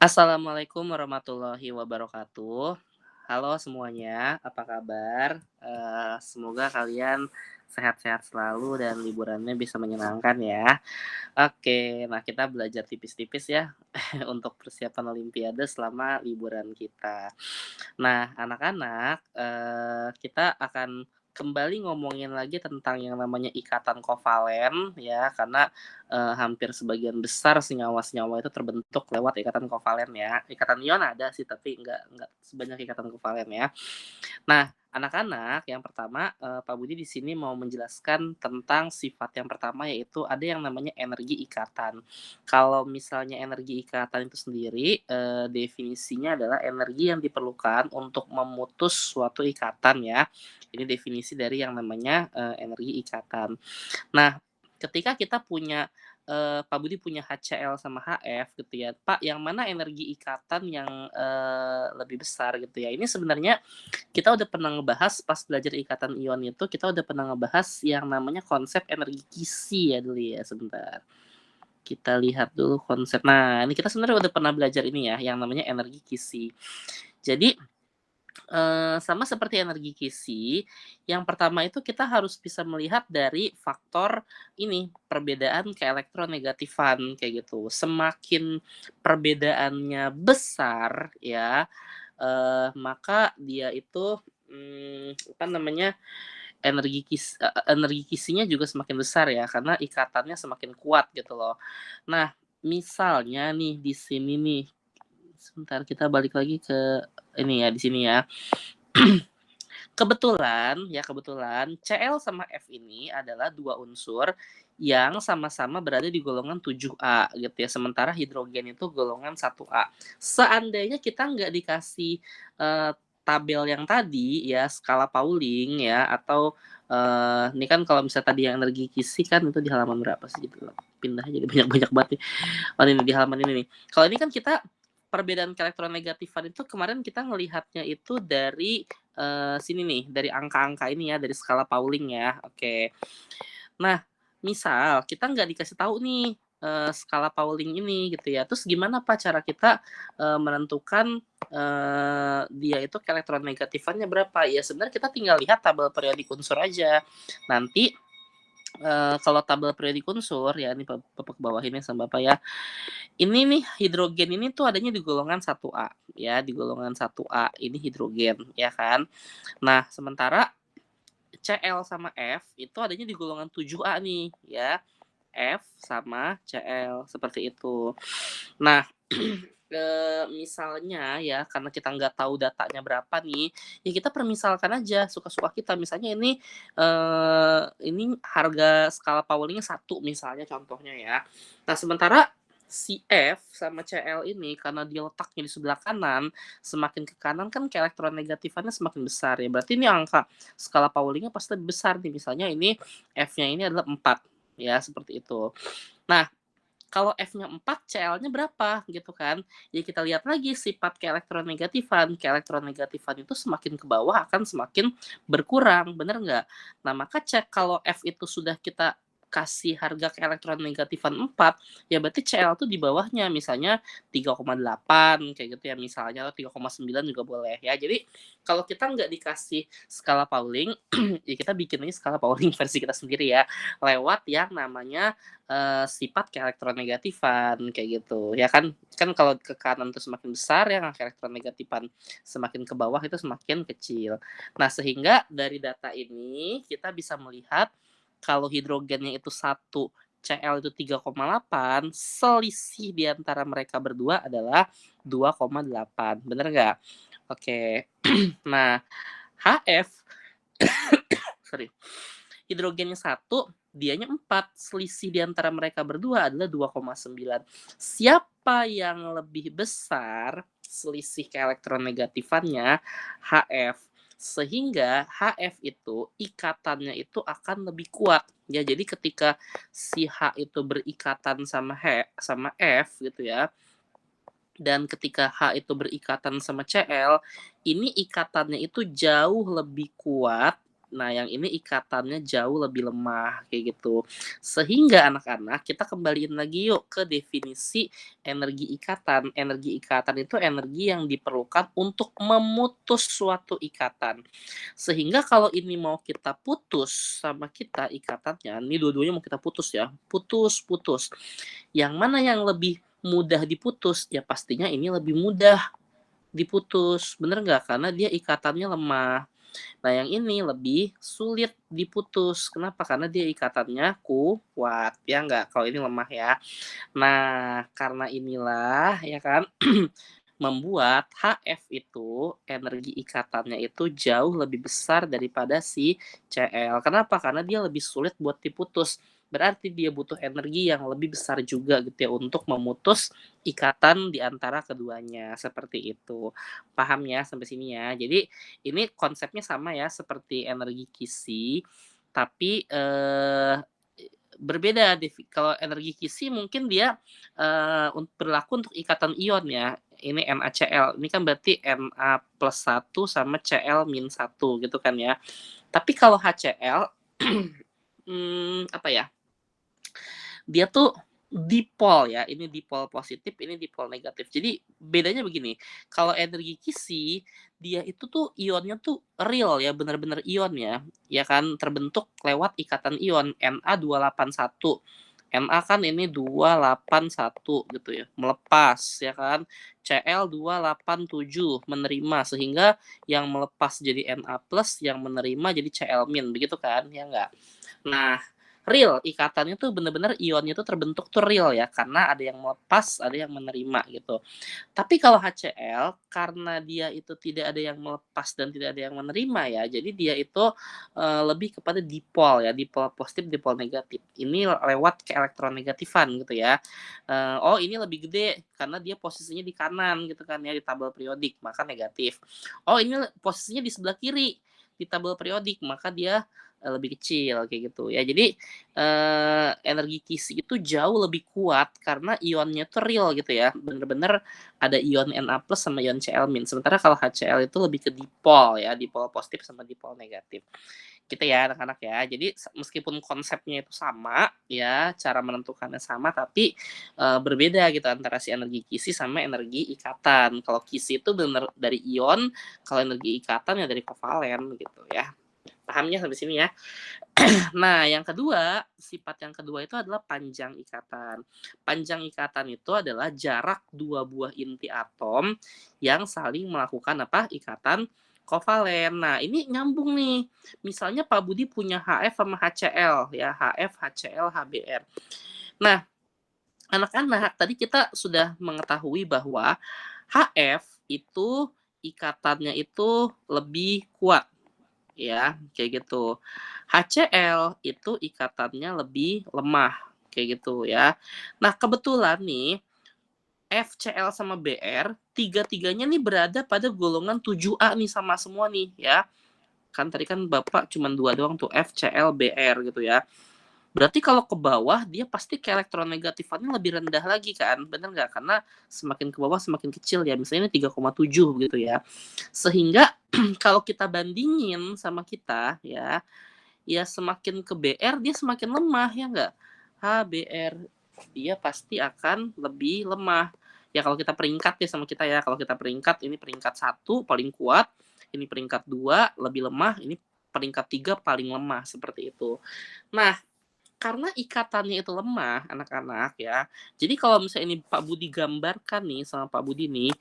Assalamualaikum warahmatullahi wabarakatuh. Halo semuanya, apa kabar? Semoga kalian sehat-sehat selalu dan liburannya bisa menyenangkan ya. Oke, nah kita belajar tipis-tipis ya untuk persiapan olimpiade selama liburan kita. Nah, anak-anak, kita akan kembali ngomongin lagi tentang yang namanya ikatan kovalen ya, karena, hampir sebagian besar senyawa-senyawa itu terbentuk lewat ikatan kovalen ya. Ikatan ion ada sih, tapi nggak sebanyak ikatan kovalen ya. Nah, anak-anak, yang pertama, Pak Budi di sini mau menjelaskan tentang sifat yang pertama, yaitu ada yang namanya energi ikatan. Kalau misalnya energi ikatan itu sendiri, definisinya adalah energi yang diperlukan untuk memutus suatu ikatan ya. Ini definisi dari yang namanya, energi ikatan. Nah, ketika kita punya, Pak Budi punya HCl sama HF gitu ya, "Pak, yang mana energi ikatan yang, lebih besar?" Gitu ya. Ini sebenarnya kita udah pernah ngebahas pas belajar ikatan ion itu, kita udah pernah ngebahas yang namanya konsep energi kisi ya dulu ya, sebentar. Kita lihat dulu konsep nah, ini kita sebenarnya udah pernah belajar ini ya, yang namanya energi kisi. Jadi, sama seperti energi kisi, yang pertama itu kita harus bisa melihat dari faktor ini, perbedaan keelektronegatifan, kayak gitu. Semakin perbedaannya besar ya, maka dia itu, apa namanya, energi kisinya juga semakin besar ya, karena ikatannya semakin kuat gitu loh. Nah, misalnya nih di sini nih, sebentar kita balik lagi ke ini ya, di sini ya. Kebetulan Cl sama F ini adalah 2 unsur yang sama-sama berada di golongan 7A gitu ya, sementara hidrogen itu golongan 1A. Seandainya kita nggak dikasih, tabel yang tadi ya, skala Pauling ya, atau, ini kan kalau misalnya tadi yang energi kisi kan itu di halaman berapa sih gitu, pindahnya jadi banyak-banyak banget nih. Oh ini di halaman ini nih. Kalau ini kan kita perbedaan keelektronegatifan itu kemarin kita ngelihatnya itu dari, sini nih, dari angka-angka ini ya, dari skala Pauling ya, oke. Nah, misal kita nggak dikasih tahu nih, skala Pauling ini gitu ya, terus gimana Pak cara kita, menentukan, dia itu keelektronegatifannya berapa? Ya sebenarnya kita tinggal lihat tabel periodik unsur aja. Nanti, kalau tabel periodik unsur ya, ini Bapak bawahin ya sama Bapak ya. Ini nih hidrogen ini tuh adanya di golongan 1A ya, di golongan 1A ini hidrogen ya kan. Nah, sementara Cl sama F itu adanya di golongan 7A nih ya, F sama Cl seperti itu. Nah, misalnya ya karena kita nggak tahu datanya berapa nih, ya kita permisalkan aja suka-suka kita. Misalnya ini harga skala Pauling 1 misalnya contohnya ya. Nah, sementara si F sama Cl ini karena dia letaknya di sebelah kanan, semakin ke kanan kan keelektronegatifannya semakin besar ya. Berarti ini angka skala Paulingnya pasti lebih besar nih. Misalnya ini F-nya ini adalah 4 ya, seperti itu. Nah, kalau F-nya 4, Cl-nya berapa gitu kan. Ya kita lihat lagi sifat keelektronegatifan. Keelektronegatifan itu semakin ke bawah akan semakin berkurang, bener nggak? Nah, maka cek kalau F itu sudah kita kasih harga keelektronegatifan 4, ya berarti Cl tuh di bawahnya, misalnya 3,8 kayak gitu ya misalnya, atau 3,9 juga boleh ya. Jadi kalau kita nggak dikasih skala Pauling, ya kita bikin aja skala Pauling versi kita sendiri ya, lewat yang namanya sifat keelektronegatifan kayak gitu ya kan. Kan kalau ke kanan itu semakin besar ya, keelektronegatifan semakin ke bawah itu semakin kecil. Nah, sehingga dari data ini kita bisa melihat kalau hidrogennya itu 1, Cl itu 3,8, selisih di antara mereka berdua adalah 2,8, bener nggak? Oke. Nah, HF sorry, hidrogennya 1, dianya 4, selisih di antara mereka berdua adalah 2,9. Siapa yang lebih besar selisih keelektronegatifannya? HF. Sehingga HF itu ikatannya itu akan lebih kuat. Ya, jadi ketika si H itu berikatan sama F gitu ya, dan ketika H itu berikatan sama Cl, ini ikatannya itu jauh lebih kuat Nah, yang ini ikatannya jauh lebih lemah, kayak gitu. Sehingga anak-anak, kita kembaliin lagi yuk ke definisi energi ikatan. Energi ikatan itu energi yang diperlukan untuk memutus suatu ikatan. Sehingga kalau ini mau kita putus sama kita ikatannya, ini dua-duanya mau kita putus ya, putus. Yang mana yang lebih mudah diputus? Ya pastinya ini lebih mudah diputus, bener nggak? Karena dia ikatannya lemah. Nah, yang ini lebih sulit diputus. Kenapa? Karena dia ikatannya kuat, ya nggak? Kalau ini lemah ya. Nah, karena inilah ya kan, membuat HF itu energi ikatannya itu jauh lebih besar daripada si Cl. Kenapa? Karena dia lebih sulit buat diputus. Berarti dia butuh energi yang lebih besar juga gitu ya untuk memutus ikatan di antara keduanya. Seperti itu. Paham ya sampai sini ya? Jadi ini konsepnya sama ya seperti energi kisi, tapi berbeda. Kalau energi kisi mungkin dia berlaku untuk ikatan ion ya. Ini NaCl. Ini kan berarti Na plus 1 sama Cl min 1 gitu kan ya. Tapi kalau HCl, apa ya? Dia tuh dipol ya, ini dipol positif, ini dipol negatif. Jadi bedanya begini, kalau energi kisi dia itu tuh ionnya tuh real ya, benar-benar ion ya kan terbentuk lewat ikatan ion Na281. Na kan ini 281 gitu ya, melepas ya kan. Cl287 menerima sehingga yang melepas jadi Na plus, yang menerima jadi Cl min, begitu kan? Ya enggak? Nah, real ikatannya tuh bener-bener ionnya tuh terbentuk tuh real ya, karena ada yang melepas, ada yang menerima gitu. Tapi kalau HCl karena dia itu tidak ada yang melepas dan tidak ada yang menerima ya, jadi dia itu lebih kepada dipol ya, dipol positif, dipol negatif. Ini lewat keelektronegatifan gitu ya. Oh ini lebih gede karena dia posisinya di kanan gitu kan ya di tabel periodik, maka negatif. Oh ini posisinya di sebelah kiri di tabel periodik, maka dia lebih kecil kayak gitu ya. Jadi energi kisi itu jauh lebih kuat karena ionnya tuh real gitu ya. Bener-bener ada ion Na plus sama ion Cl min. Sementara kalau HCl itu lebih ke dipol ya, dipol positif sama dipol negatif. Gitu ya anak-anak ya. Jadi meskipun konsepnya itu sama ya, cara menentukannya sama tapi berbeda gitu antara si energi kisi sama energi ikatan. Kalau kisi itu benar dari ion, kalau energi ikatan ya dari kovalen gitu ya. Pahamnya sampai sini ya. Nah, yang kedua, sifat yang kedua itu adalah panjang ikatan. Panjang ikatan itu adalah jarak dua buah inti atom yang saling melakukan apa? Ikatan kovalen. Nah, ini nyambung nih. Misalnya Pak Budi punya HF sama HCl ya, HF, HCl, HBr. Nah, anak-anak tadi kita sudah mengetahui bahwa HF itu ikatannya itu lebih kuat ya, kayak gitu. HCl itu ikatannya lebih lemah, kayak gitu ya. Nah, kebetulan nih FCl sama Br, tiga-tiganya nih berada pada golongan 7A nih sama semua nih ya. Kan tadi kan Bapak cuma dua doang tuh FCl, Br gitu ya. Berarti kalau ke bawah dia pasti ke elektronegatifannya lebih rendah lagi kan, bener nggak? Karena semakin ke bawah semakin kecil ya, misalnya ini 3,7 gitu ya. Sehingga kalau kita bandingin sama kita ya, ya semakin ke BR dia semakin lemah ya nggak? HBr dia pasti akan lebih lemah. Ya kalau kita peringkat ya sama kita ya, kalau kita peringkat ini peringkat 1 paling kuat, ini peringkat 2 lebih lemah, ini peringkat 3 paling lemah seperti itu. Nah, karena ikatannya itu lemah anak-anak ya. Jadi kalau misalnya ini Pak Budi gambarkan nih sama Pak Budi nih,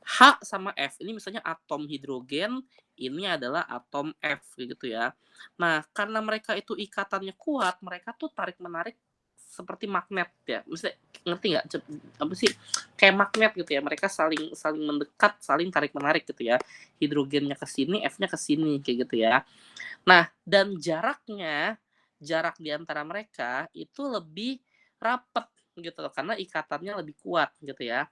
H sama F ini misalnya atom hidrogen, ini adalah atom F gitu ya. Nah, karena mereka itu ikatannya kuat, mereka tuh tarik menarik seperti magnet ya. Maksudnya ngerti nggak? Apa sih? Kayak magnet gitu ya. Mereka saling saling mendekat, saling tarik menarik gitu ya. Hidrogennya ke sini, F-nya ke sini kayak gitu ya. Nah, dan jarak di antara mereka itu lebih rapet gitu loh, karena ikatannya lebih kuat gitu ya.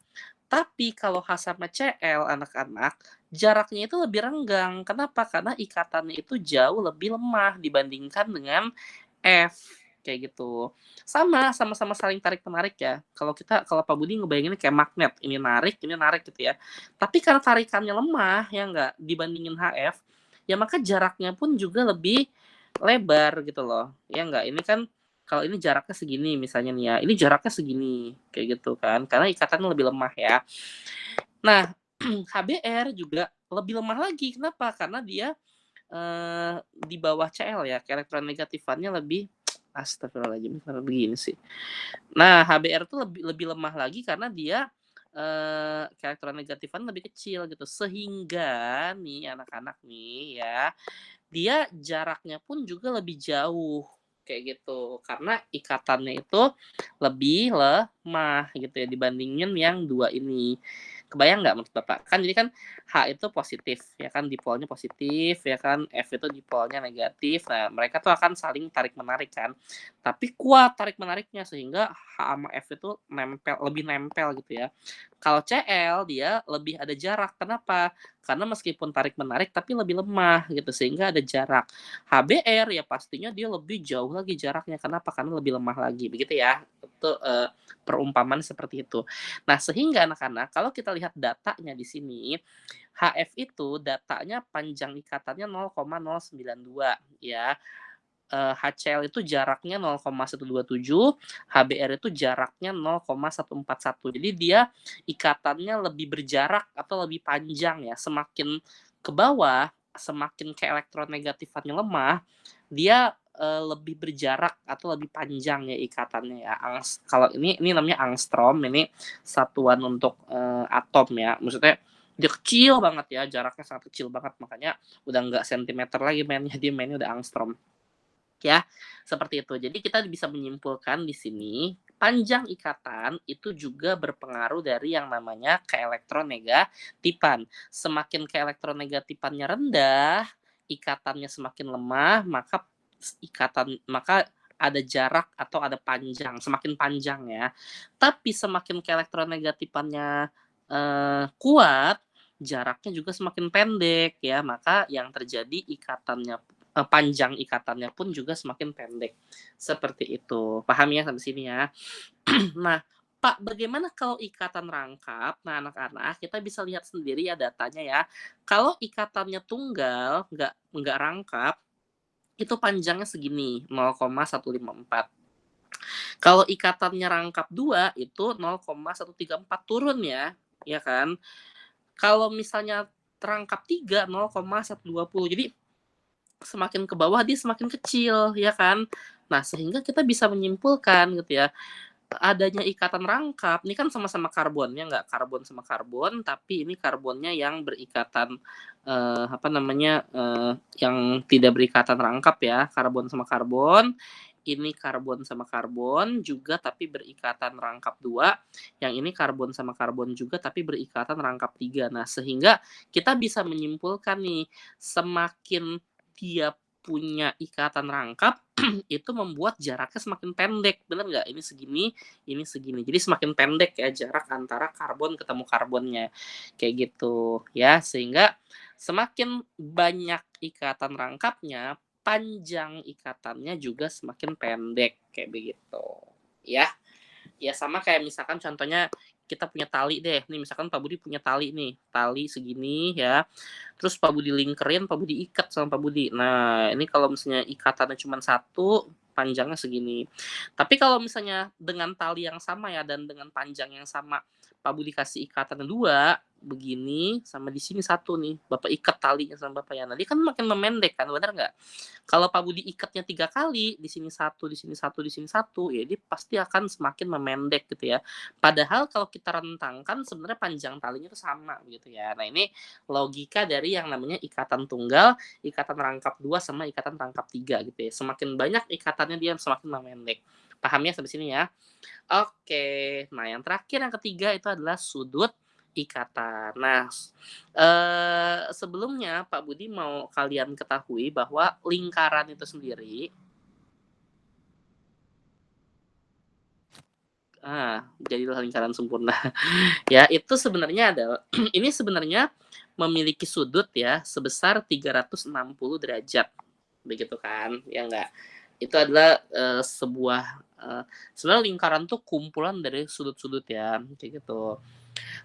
Tapi kalau H sama Cl anak-anak, jaraknya itu lebih renggang. Kenapa? Karena ikatannya itu jauh lebih lemah dibandingkan dengan F kayak gitu. Sama-sama saling tarik menarik ya. Kalau Pak Budi ngebayanginnya kayak magnet, ini narik gitu ya. Tapi karena tarikannya lemah ya enggak dibandingin HF, ya maka jaraknya pun juga lebih lebar gitu loh, ya nggak? Ini kan kalau ini jaraknya segini misalnya nih ya, ini jaraknya segini, kayak gitu kan, karena ikatannya lebih lemah ya. Nah, HBr juga lebih lemah lagi, kenapa? Karena dia, di bawah Cl ya, keelektronegatifannya lebih astagfirullahaladzim, kenapa begini sih? Nah, HBr tuh lebih lebih lemah lagi karena dia, keelektronegatifan lebih kecil gitu, sehingga nih anak-anak nih ya, dia jaraknya pun juga lebih jauh, kayak gitu. Karena ikatannya itu lebih lemah gitu ya dibandingin yang 2 ini. Kebayang nggak menurut Bapak? Kan jadi kan H itu positif ya kan, dipolnya positif ya kan, F itu dipolnya negatif. Nah, mereka tuh akan saling tarik-menarik kan. Tapi kuat tarik-menariknya sehingga H sama F itu lebih nempel gitu ya. Kalau Cl dia lebih ada jarak. Kenapa? Karena meskipun tarik-menarik tapi lebih lemah gitu sehingga ada jarak. HBr ya pastinya dia lebih jauh lagi jaraknya. Kenapa? Karena lebih lemah lagi. Begitu ya. Itu perumpamaan seperti itu. Nah, sehingga anak-anak kalau kita lihat datanya di sini, HF itu datanya panjang ikatannya 0,092 ya. HCl itu jaraknya 0,127, HBr itu jaraknya 0,141. Jadi dia ikatannya lebih berjarak atau lebih panjang ya. Semakin ke bawah, semakin ke elektronegatifan lemah, dia lebih berjarak atau lebih panjang ya ikatannya ya. Kalau ini namanya angstrom, ini satuan untuk atom ya. Maksudnya dia kecil banget ya, jaraknya sangat kecil banget, makanya udah nggak sentimeter lagi mainnya, dia mainnya udah angstrom. Ya, seperti itu. Jadi kita bisa menyimpulkan di sini, panjang ikatan itu juga berpengaruh dari yang namanya keelektronegatipan. Semakin keelektronegatipannya rendah, ikatannya semakin lemah, maka ada jarak atau ada panjang, semakin panjang ya. Tapi semakin keelektronegatipannya kuat, jaraknya juga semakin pendek ya. Maka yang terjadi panjang ikatannya pun juga semakin pendek. Seperti itu. Paham ya sampai sini ya? Nah, Pak, bagaimana kalau ikatan rangkap? Nah, anak-anak, kita bisa lihat sendiri ya datanya ya. Kalau ikatannya tunggal, nggak rangkap, itu panjangnya segini, 0,154. Kalau ikatannya rangkap 2, itu 0,134 turun ya kan? Kalau misalnya rangkap 3, 0,120. Jadi semakin ke bawah dia semakin kecil, ya kan? Nah, sehingga kita bisa menyimpulkan gitu ya, adanya ikatan rangkap, ini kan sama-sama karbonnya, nggak karbon sama karbon, tapi ini karbonnya yang berikatan, yang tidak berikatan rangkap ya, karbon sama karbon, ini karbon sama karbon juga tapi berikatan rangkap 2, yang ini karbon sama karbon juga tapi berikatan rangkap 3. Nah, sehingga kita bisa menyimpulkan nih, semakin dia punya ikatan rangkap, itu membuat jaraknya semakin pendek, bener nggak? Ini segini, ini segini. Jadi semakin pendek ya jarak antara karbon ketemu karbonnya, kayak gitu ya. Sehingga semakin banyak ikatan rangkapnya, panjang ikatannya juga semakin pendek, kayak begitu. Ya, ya sama kayak misalkan contohnya kita punya tali deh. Nih misalkan Pak Budi punya tali nih, tali segini ya. Terus Pak Budi lingkerin, Pak Budi ikat sama Pak Budi. Nah, ini kalau misalnya ikatannya cuma satu, panjangnya segini. Tapi kalau misalnya dengan tali yang sama ya dan dengan panjang yang sama, Pak Budi kasih ikatan dua, begini, sama di sini satu nih. Bapak ikat talinya sama Bapak ya. Nah, dia kan makin memendek kan, benar nggak? Kalau Pak Budi ikatnya 3 kali, di sini satu, di sini satu, di sini satu, ya dia pasti akan semakin memendek gitu ya. Padahal kalau kita rentangkan sebenarnya panjang talinya itu sama gitu ya. Nah, ini logika dari yang namanya ikatan tunggal, ikatan rangkap 2 sama ikatan rangkap 3 gitu ya. Semakin banyak ikatannya dia semakin memendek. Paham ya sampai sini ya? Oke. Nah, yang terakhir yang ketiga itu adalah sudut ikatan. Nah, sebelumnya Pak Budi mau kalian ketahui bahwa lingkaran itu sendiri jadilah lingkaran sempurna. Ya, itu sebenarnya adalah ini sebenarnya memiliki sudut ya sebesar 360 derajat. Begitu kan? Ya enggak? Itu adalah, sebuah, sebenarnya lingkaran tuh kumpulan dari sudut-sudut ya, kayak gitu.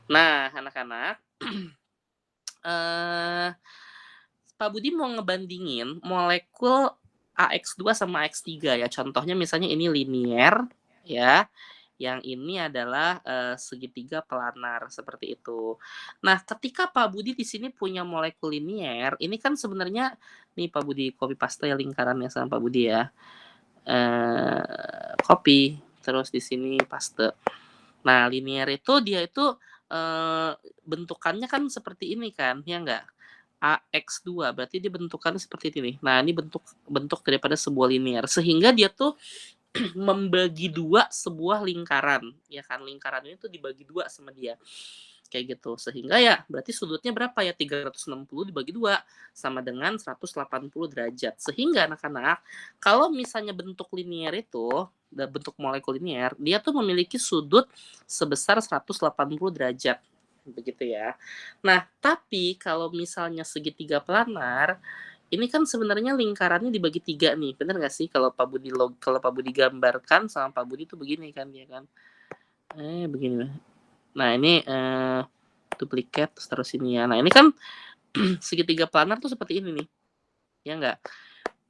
Nah, anak-anak, eee, Pak Budi mau ngebandingin molekul AX2 sama AX3 ya, contohnya misalnya ini linier ya, yang ini adalah, segitiga planar, seperti itu. Nah, ketika Pak Budi di sini punya molekul linier, ini kan sebenarnya nih Pak Budi copy paste ya lingkarannya sama Pak Budi ya, copy, terus di sini paste. Nah, linier itu dia itu, bentukannya kan seperti ini kan, ya nggak? AX2 berarti dia bentukannya seperti ini nih. Nah, ini bentuk bentuk daripada sebuah linier, sehingga dia tuh membagi 2 sebuah lingkaran, ya kan. Lingkaran ini tuh dibagi 2 sama dia, kayak gitu. Sehingga ya berarti sudutnya berapa ya, 360 dibagi 2 sama dengan 180 derajat. Sehingga anak-anak, kalau misalnya bentuk linier itu, bentuk molekul linier, dia tuh memiliki sudut sebesar 180 derajat, begitu ya. Nah, tapi kalau misalnya segitiga planar, ini kan sebenarnya lingkarannya dibagi 3 nih, bener nggak sih? Kalau Pak Budi gambarkan sama Pak Budi tuh begini kan, ya kan? Begini. Nah, ini, duplikat terus ini ya. Nah, ini kan segitiga planar tuh seperti ini nih, ya nggak?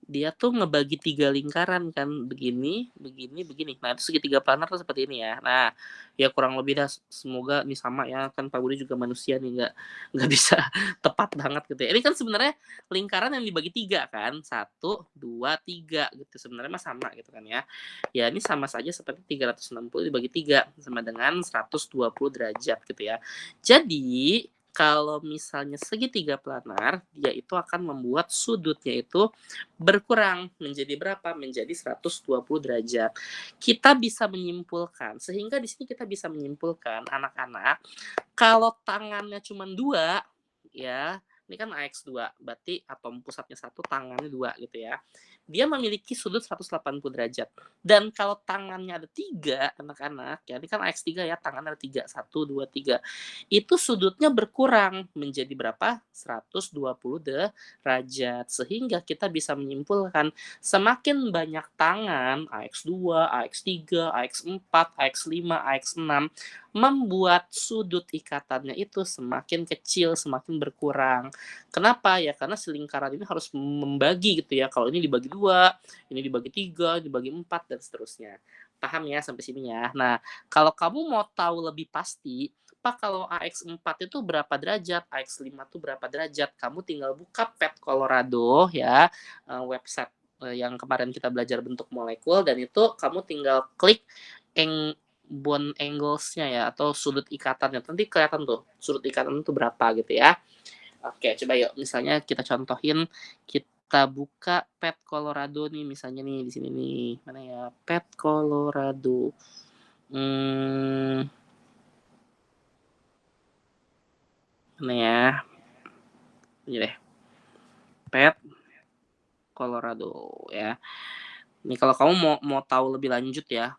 Dia tuh ngebagi 3 lingkaran kan, begini, begini, begini. Nah, itu segitiga planar tuh seperti ini ya. Nah, ya kurang lebih dah semoga nih sama ya, kan Pak Budi juga manusia nih, nggak bisa tepat banget gitu ya. Ini kan sebenarnya lingkaran yang dibagi 3 kan, 1, 2, 3 gitu, sebenarnya mah sama gitu kan ya. Ya ini sama saja seperti 360 dibagi 3 sama dengan 120 derajat gitu ya. Jadi, kalau misalnya segitiga planar, dia itu akan membuat sudutnya itu berkurang menjadi berapa? Menjadi 120 derajat. Kita bisa menyimpulkan, sehingga di sini kita bisa menyimpulkan anak-anak, kalau tangannya cuma 2, ya, ini kan AX2, berarti atom pusatnya 1, tangannya 2 gitu ya. Dia memiliki sudut 180 derajat. Dan kalau tangannya ada 3 anak-anak, ya ini kan AX3 ya, tangannya ada 3, 1, 2, 3. Itu sudutnya berkurang menjadi berapa? 120 derajat. Sehingga kita bisa menyimpulkan semakin banyak tangan AX2, AX3, AX4, AX5, AX6 membuat sudut ikatannya itu semakin kecil, semakin berkurang. Kenapa? Ya karena si lingkaran ini harus membagi gitu ya. Kalau ini dibagi 2, ini dibagi 3, dibagi 4 dan seterusnya. Paham ya sampai sini ya? Nah, kalau kamu mau tahu lebih pasti, Pak kalau AX4 itu berapa derajat, AX5 itu berapa derajat, kamu tinggal buka PET Colorado ya, website yang kemarin kita belajar bentuk molekul, dan itu kamu tinggal klik bond angles-nya ya, atau sudut ikatannya. Nanti kelihatan tuh sudut ikatan itu berapa gitu ya. Oke, coba yuk misalnya kita contohin, kita buka PET Colorado nih misalnya nih di sini nih. Mana ya? PET Colorado. Mana ya? Ini deh. PET Colorado ya. Ini kalau kamu mau tahu lebih lanjut ya,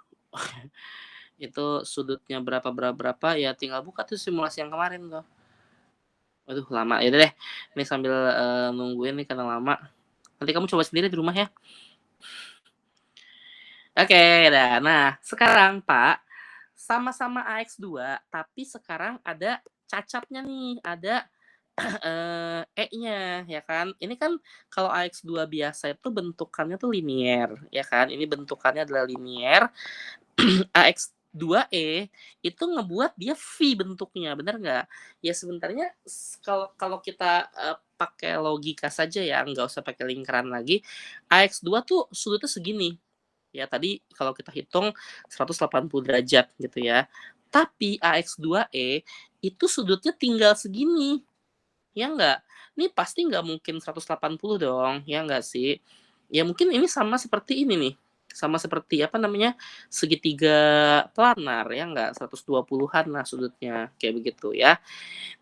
itu sudutnya berapa berapa berapa ya tinggal buka tuh simulasi yang kemarin tuh. Waduh lama, ya deh, ini sambil, nungguin nih karena lama, nanti kamu coba sendiri di rumah ya. Oke, dah. Nah, sekarang Pak, sama-sama AX2, tapi sekarang ada cacatnya nih, ada, E-nya, ya kan. Ini kan kalau AX2 biasa itu bentukannya tuh linier, ya kan, ini bentukannya adalah linier. AX2E itu ngebuat dia V bentuknya, bener nggak? Ya sebenarnya kalau kalau kita, pakai logika saja ya, nggak usah pakai lingkaran lagi, AX2 tuh sudutnya segini. Ya tadi kalau kita hitung 180 derajat gitu ya. Tapi AX2E itu sudutnya tinggal segini, ya nggak? Ini pasti nggak mungkin 180 dong, ya nggak sih? Ya mungkin ini sama seperti ini nih, sama seperti apa namanya, segitiga planar ya nggak, 120-an lah sudutnya, kayak begitu ya.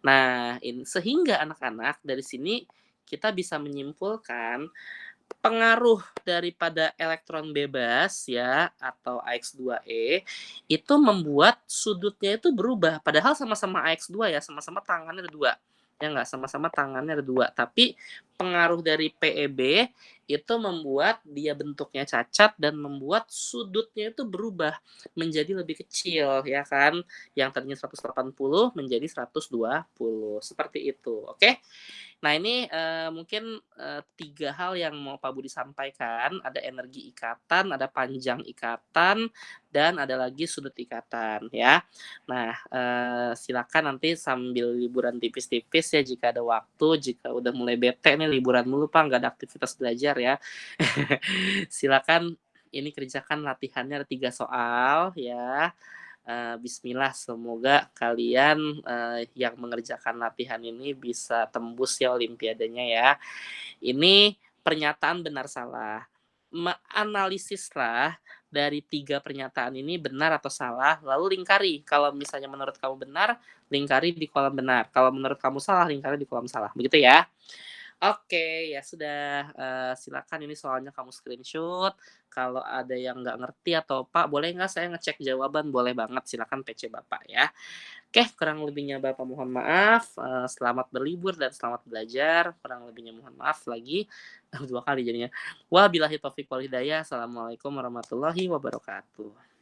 Nah, sehingga anak-anak dari sini kita bisa menyimpulkan pengaruh daripada elektron bebas ya atau AX2E itu membuat sudutnya itu berubah, padahal sama-sama AX2 ya, sama-sama tangannya ada 2, ya nggak, sama-sama tangannya ada 2, tapi pengaruh dari PeB itu membuat dia bentuknya cacat dan membuat sudutnya itu berubah menjadi lebih kecil ya kan, yang tadinya 180 menjadi 120, seperti itu, oke? Nah ini, mungkin, 3 hal yang mau Pak Budi sampaikan, ada energi ikatan, ada panjang ikatan, dan ada lagi sudut ikatan ya. Nah, silakan nanti sambil liburan tipis-tipis ya jika ada waktu, jika udah mulai bete nih liburan mulu Pak, nggak ada aktivitas belajar ya. Silakan ini kerjakan latihannya ada 3 soal ya. Bismillah semoga kalian, yang mengerjakan latihan ini bisa tembus ya olimpiadanya ya. Ini pernyataan benar salah. Analisislah dari 3 pernyataan ini benar atau salah, lalu lingkari. Kalau misalnya menurut kamu benar, lingkari di kolom benar. Kalau menurut kamu salah, lingkari di kolom salah. Begitu ya? Oke, ya sudah, silakan ini soalnya kamu screenshot, kalau ada yang nggak ngerti atau, "Pak, boleh nggak saya ngecek jawaban?" Boleh banget, silakan PC Bapak ya. Oke, kurang lebihnya Bapak mohon maaf, selamat berlibur dan selamat belajar, kurang lebihnya mohon maaf lagi, 2 kali jadinya. Wabillahi taufiq wal hidayah, assalamualaikum warahmatullahi wabarakatuh.